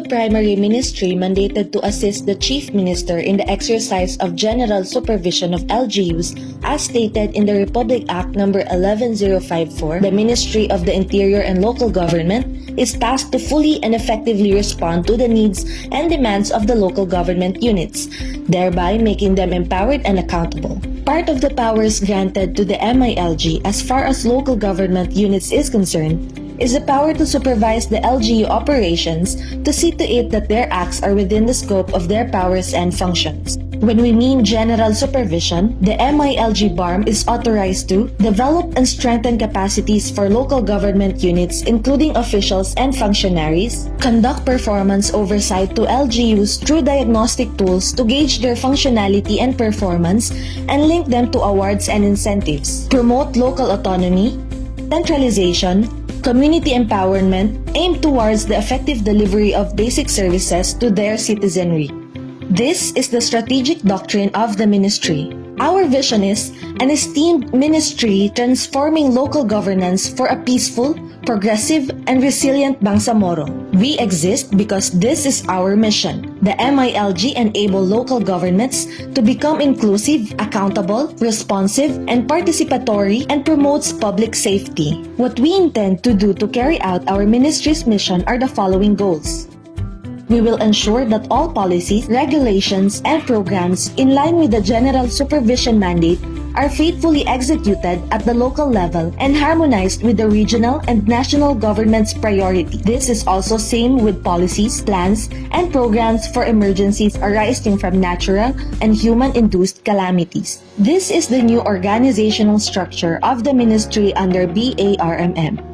primary ministry mandated to assist the Chief Minister in the exercise of general supervision of LGUs as stated in the Republic Act No. 11054. The Ministry of the Interior and Local Government is tasked to fully and effectively respond to the needs and demands of the local government units, thereby making them empowered and accountable. Part of the powers granted to the MILG as far as local government units is concerned is the power to supervise the LGU operations to see to it that their acts are within the scope of their powers and functions. When we mean general supervision, the MILG BARM is authorized to develop and strengthen capacities for local government units including officials and functionaries, conduct performance oversight to LGUs through diagnostic tools to gauge their functionality and performance and link them to awards and incentives, promote local autonomy, centralization, community empowerment aimed towards the effective delivery of basic services to their citizenry. This is the strategic doctrine of the ministry. Our vision is an esteemed ministry transforming local governance for a peaceful, progressive, and resilient Bangsamoro. We exist because this is our mission. The MILG enable local governments to become inclusive, accountable, responsive, and participatory and promotes public safety. What we intend to do to carry out our ministry's mission are the following goals. We will ensure that all policies, regulations, and programs in line with the General Supervision Mandate are faithfully executed at the local level and harmonized with the regional and national government's priority. This is also same with policies, plans, and programs for emergencies arising from natural and human-induced calamities. This is the new organizational structure of the ministry under BARMM.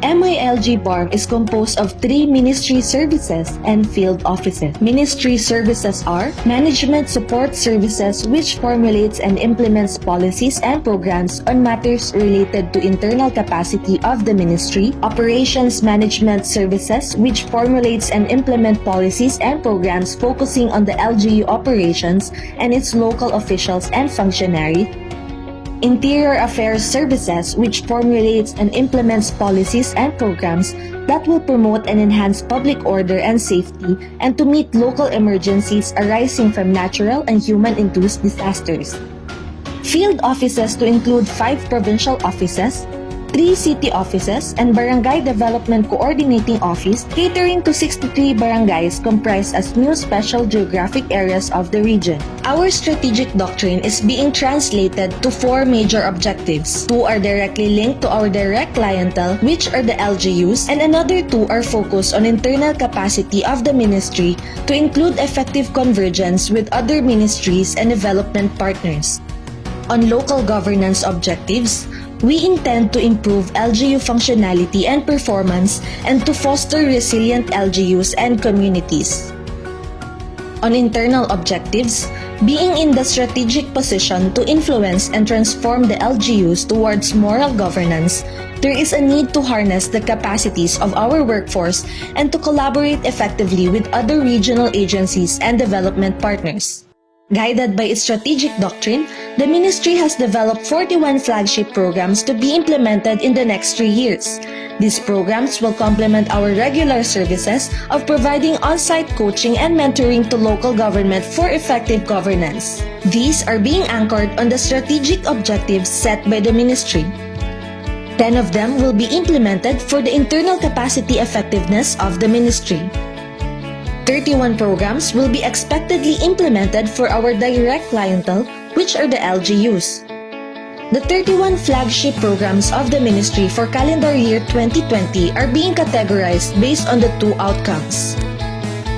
MILG BARM is composed of 3 ministry services and field offices. Ministry services are Management Support Services, which formulates and implements policies and programs on matters related to internal capacity of the ministry. Operations Management Services, which formulates and implement policies and programs focusing on the LGU operations and its local officials and functionaries. Interior Affairs Services, which formulates and implements policies and programs that will promote and enhance public order and safety and to meet local emergencies arising from natural and human-induced disasters. Field offices to include 5 provincial offices, 3 city offices, and Barangay Development Coordinating Office catering to 63 barangays comprised as new special geographic areas of the region. Our strategic doctrine is being translated to 4 major objectives. 2 are directly linked to our direct clientele, which are the LGUs, and another 2 are focused on internal capacity of the ministry to include effective convergence with other ministries and development partners. On local governance objectives, we intend to improve LGU functionality and performance and to foster resilient LGUs and communities. On internal objectives, being in the strategic position to influence and transform the LGUs towards moral governance, there is a need to harness the capacities of our workforce and to collaborate effectively with other regional agencies and development partners. Guided by its strategic doctrine, the ministry has developed 41 flagship programs to be implemented in the next 3 years. These programs will complement our regular services of providing on-site coaching and mentoring to local government for effective governance. These are being anchored on the strategic objectives set by the ministry. 10 of them will be implemented for the internal capacity effectiveness of the ministry. 31 programs will be expectedly implemented for our direct clientele, which are the LGUs. The 31 flagship programs of the ministry for calendar year 2020 are being categorized based on the 2 outcomes.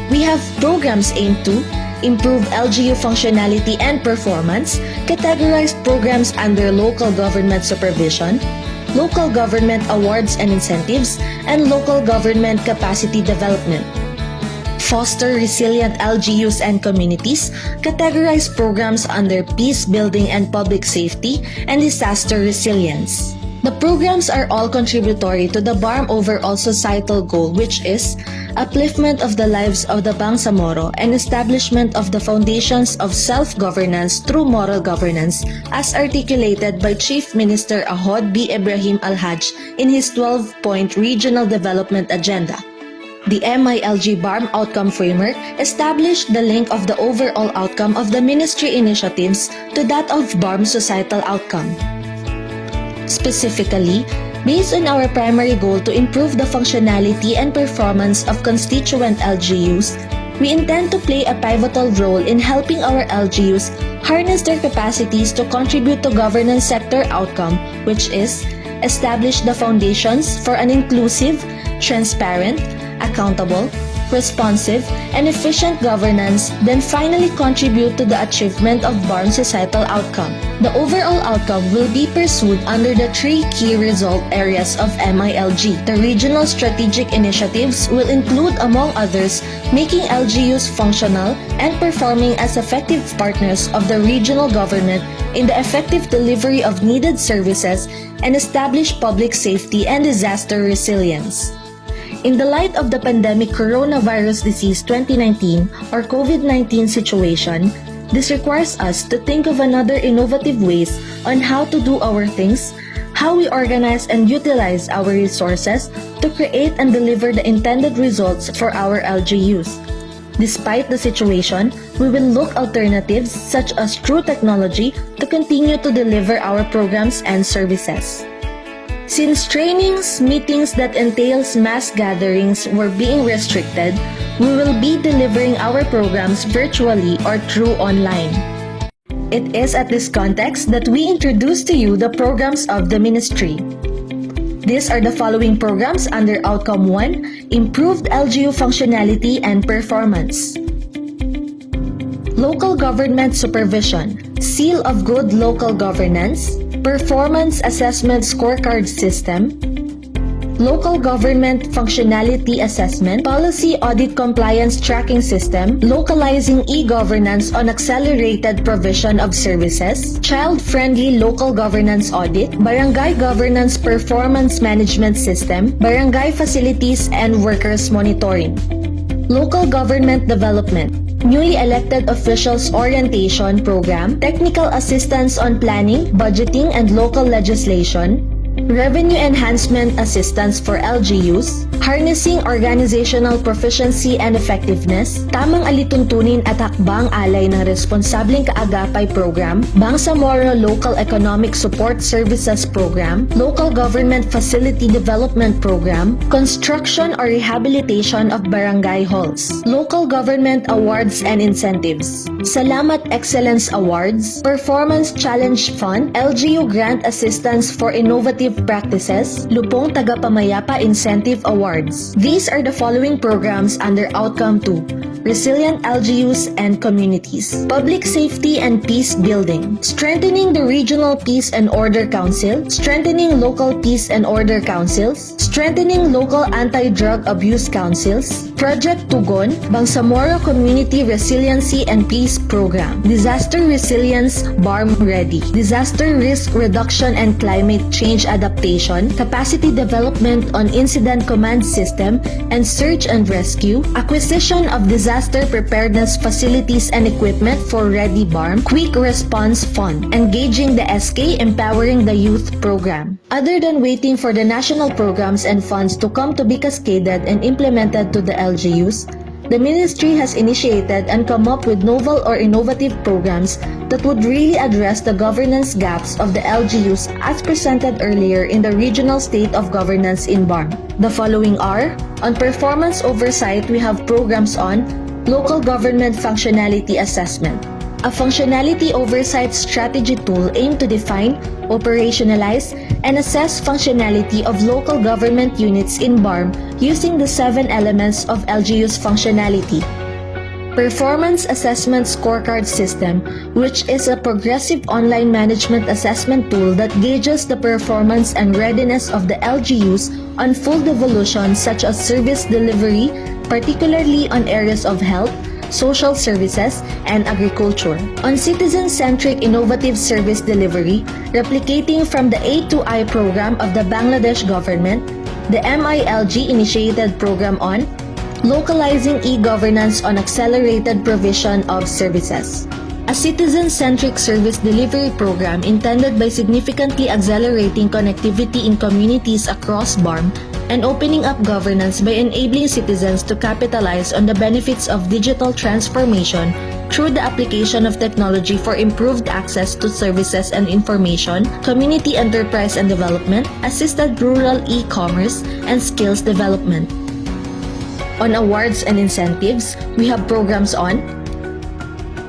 We have programs aimed to improve LGU functionality and performance, categorized programs under local government supervision, local government awards and incentives, and local government capacity development. Foster resilient LGUs and communities, categorize programs under peace building and public safety, and disaster resilience. The programs are all contributory to the BARM overall societal goal, which is upliftment of the lives of the Bangsamoro and establishment of the foundations of self-governance through moral governance, as articulated by Chief Minister Ahod B. Ibrahim Al-Haj in his 12-point Regional Development Agenda. The MILG BARM Outcome Framework established the link of the overall outcome of the ministry initiatives to that of BARM societal outcome. Specifically, based on our primary goal to improve the functionality and performance of constituent LGUs, we intend to play a pivotal role in helping our LGUs harness their capacities to contribute to governance sector outcome, which is establish the foundations for an inclusive, transparent, accountable, responsive, and efficient governance, then finally contribute to the achievement of BARM societal outcome. The overall outcome will be pursued under the three key result areas of MILG. The regional strategic initiatives will include, among others, making LGUs functional and performing as effective partners of the regional government in the effective delivery of needed services and establish public safety and disaster resilience. In the light of the pandemic coronavirus disease 2019 or COVID-19 situation, this requires us to think of another innovative ways on how to do our things, how we organize and utilize our resources to create and deliver the intended results for our LGUs. Despite the situation, we will look alternatives such as through technology to continue to deliver our programs and services. Since trainings, meetings that entails mass gatherings were being restricted, we will be delivering our programs virtually or through online. It is at this context that we introduce to you the programs of the ministry. These are the following programs under Outcome 1, Improved LGU Functionality and Performance. Local Government Supervision, Seal of Good Local Governance, Performance Assessment Scorecard System, Local Government Functionality Assessment, Policy Audit Compliance Tracking System, Localizing e-Governance on Accelerated Provision of Services, Child-Friendly Local Governance Audit, Barangay Governance Performance Management System, Barangay Facilities and Workers Monitoring. Local Government Development, Newly Elected Officials Orientation Program, Technical Assistance on Planning, Budgeting and Local Legislation, Revenue Enhancement Assistance for LGUs, Harnessing Organizational Proficiency and Effectiveness, Tamang Alituntunin at Hakbang Alay ng Responsableng Kaagapay Program, Bangsamoro Local Economic Support Services Program, Local Government Facility Development Program, Construction or Rehabilitation of Barangay Halls, Local Government Awards and Incentives, Salamat Excellence Awards, Performance Challenge Fund, LGU Grant Assistance for Innovative Practices, Lupong Tagapamayapa Incentive Awards. These are the following programs under Outcome 2, Resilient LGUs and Communities. Public Safety and Peace Building, Strengthening the Regional Peace and Order Council, Strengthening Local Peace and Order Councils, Strengthening Local Anti-Drug Abuse Councils, Project Tugon, Bangsamoro Community Resiliency and Peace Program, Disaster Resilience BARM Ready, Disaster Risk Reduction and Climate Change Adaptation, Capacity Development on Incident Command System and Search and Rescue, Acquisition of Disaster Preparedness Facilities and Equipment for Ready BARM, Quick Response Fund, Engaging the SK Empowering the Youth Program. Other than waiting for the national programs and funds to come to be cascaded and implemented to the LGUs, the ministry has initiated and come up with novel or innovative programs that would really address the governance gaps of the LGUs as presented earlier in the Regional State of Governance in BARM. The following are: on performance oversight, we have programs on Local Government Functionality Assessment, a functionality oversight strategy tool aimed to define, operationalize, and assess functionality of local government units in BARM using the 7 elements of LGU's functionality. Performance Assessment Scorecard System, which is a progressive online management assessment tool that gauges the performance and readiness of the LGUs on full devolution such as service delivery, particularly on areas of health, social services, and agriculture. On citizen-centric innovative service delivery, replicating from the A2I program of the Bangladesh government, the MILG initiated program on Localizing e-Governance on Accelerated Provision of Services, a citizen-centric service delivery program intended by significantly accelerating connectivity in communities across BARM and opening up governance by enabling citizens to capitalize on the benefits of digital transformation through the application of technology for improved access to services and information, community enterprise and development, assisted rural e-commerce, and skills development. On awards and incentives, we have programs on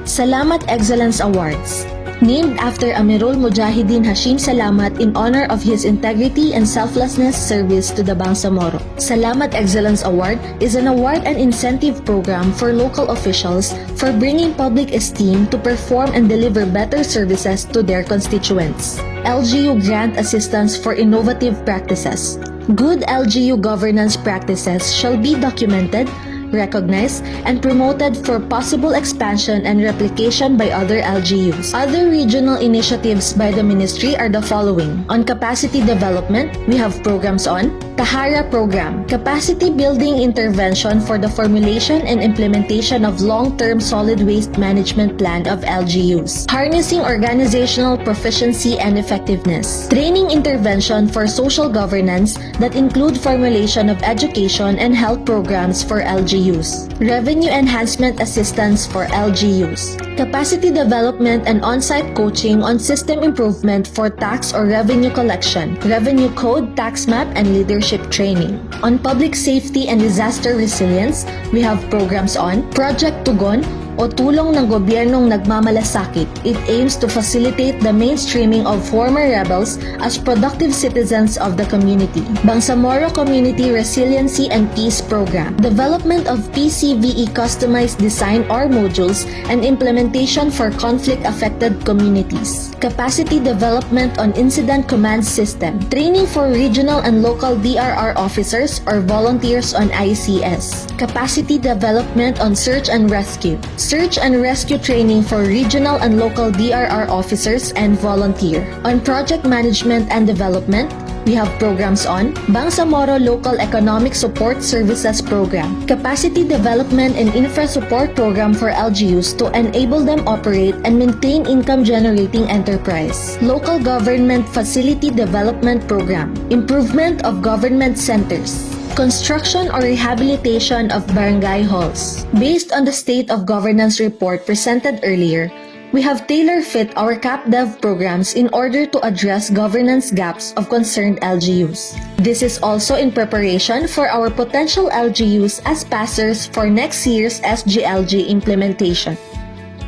Salamat Excellence Awards, named after Amirul Mujahideen Hashim Salamat in honor of his integrity and selflessness service to the Bangsamoro. Salamat Excellence Award is an award and incentive program for local officials for bringing public esteem to perform and deliver better services to their constituents. LGU Grant Assistance for Innovative Practices. Good LGU governance practices shall be documented, recognized, and promoted for possible expansion and replication by other LGUs. Other regional initiatives by the ministry are the following. On capacity development, we have programs on Tahara Program, capacity building intervention for the formulation and implementation of long-term solid waste management plan of LGUs. Harnessing organizational proficiency and effectiveness. Training intervention for social governance that include formulation of education and health programs for LGUs. Revenue enhancement assistance for LGUs. Capacity development and on-site coaching on system improvement for tax or revenue collection, revenue code, tax map, and leadership training. On public safety and disaster resilience, we have programs on Project Tugon o tulong ng gobyernong nagmamalasakit. It aims to facilitate the mainstreaming of former rebels as productive citizens of the community. Bangsamoro Community Resiliency and Peace Program. Development of PCVE customized design or modules and implementation for conflict-affected communities. Capacity development on incident command system. Training for regional and local DRR officers or volunteers on ICS. Capacity development on search and rescue. Search and rescue training for regional and local DRR officers and volunteer. On project management and development, we have programs on Bangsamoro Local Economic Support Services Program, Capacity Development and Infra Support Program for LGUs to enable them operate and maintain income-generating enterprise, Local Government Facility Development Program, Improvement of Government Centers, construction or rehabilitation of barangay halls. Based on the State of Governance report presented earlier, we have tailor-fit our CapDev programs in order to address governance gaps of concerned LGUs. This is also in preparation for our potential LGUs as passers for next year's SGLG implementation.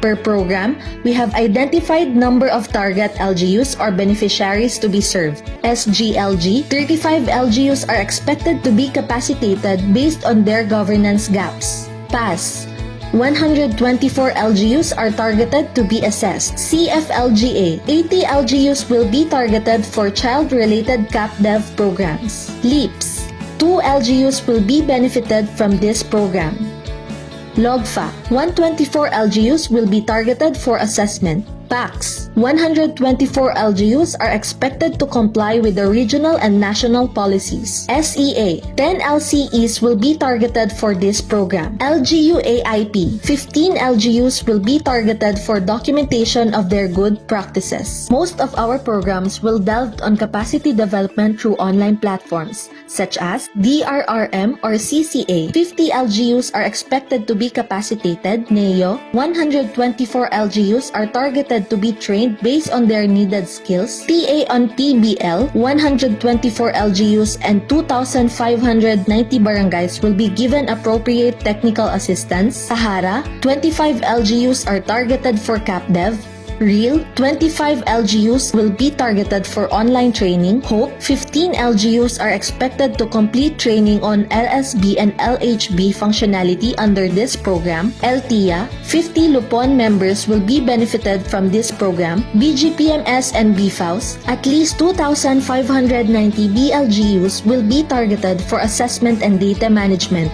Per program, we have identified number of target LGUs or beneficiaries to be served. SGLG, 35 LGUs are expected to be capacitated based on their governance gaps. PAS, 124 LGUs are targeted to be assessed. CFLGA, 80 LGUs will be targeted for child-related CapDev programs. LEAPS, 2 LGUs will be benefited from this program. LOGFA, 124 LGUs will be targeted for assessment. PACS, 124 LGUs are expected to comply with the regional and national policies. SEA, 10 LCEs will be targeted for this program. LGU AIP, 15 LGUs will be targeted for documentation of their good practices. Most of our programs will delve on capacity development through online platforms, such as DRRM or CCA. 50 LGUs are expected to be capacitated. NEO, 124 LGUs are targeted to be trained based on their needed skills. TA on PBL, 124 LGUs and 2,590 barangays will be given appropriate technical assistance. Sahara, 25 LGUs are targeted for CapDev. REAL, 25 LGUs will be targeted for online training. HOPE, 15 LGUs are expected to complete training on LSB and LHB functionality under this program. LTIA, 50 Lupon members will be benefited from this program. BGPMS and BFAUS, at least 2,590 BLGUs will be targeted for assessment and data management.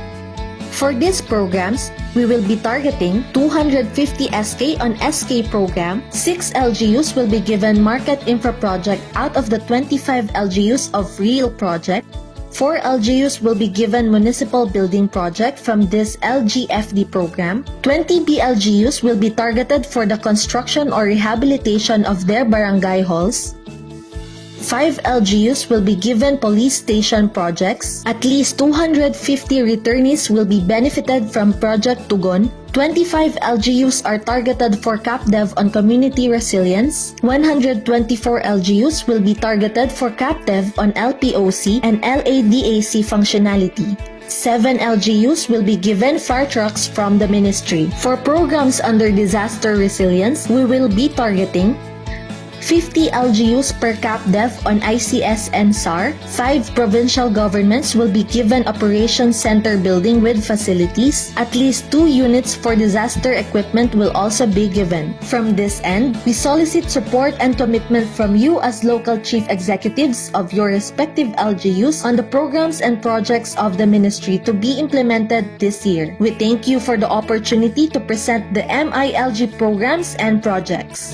For these programs, we will be targeting 250 SK on SK program, 6 LGUs will be given Market Infra project out of the 25 LGUs of REAL project, 4 LGUs will be given Municipal Building project from this LGFD program, 20 BLGUs will be targeted for the construction or rehabilitation of their barangay halls, 5 LGUs will be given police station projects. At least 250 returnees will be benefited from Project Tugon. 25 LGUs are targeted for CapDev on community resilience. 124 LGUs will be targeted for CapDev on LPOC and LADAC functionality. 7 LGUs will be given fire trucks from the ministry. For programs under disaster resilience, we will be targeting 50 LGUs per CapDev on ICS and SAR. 5 provincial governments will be given Operations Center building with facilities. At least 2 units for disaster equipment will also be given. From this end, we solicit support and commitment from you as local chief executives of your respective LGUs on the programs and projects of the ministry to be implemented this year. We thank you for the opportunity to present the MILG programs and projects.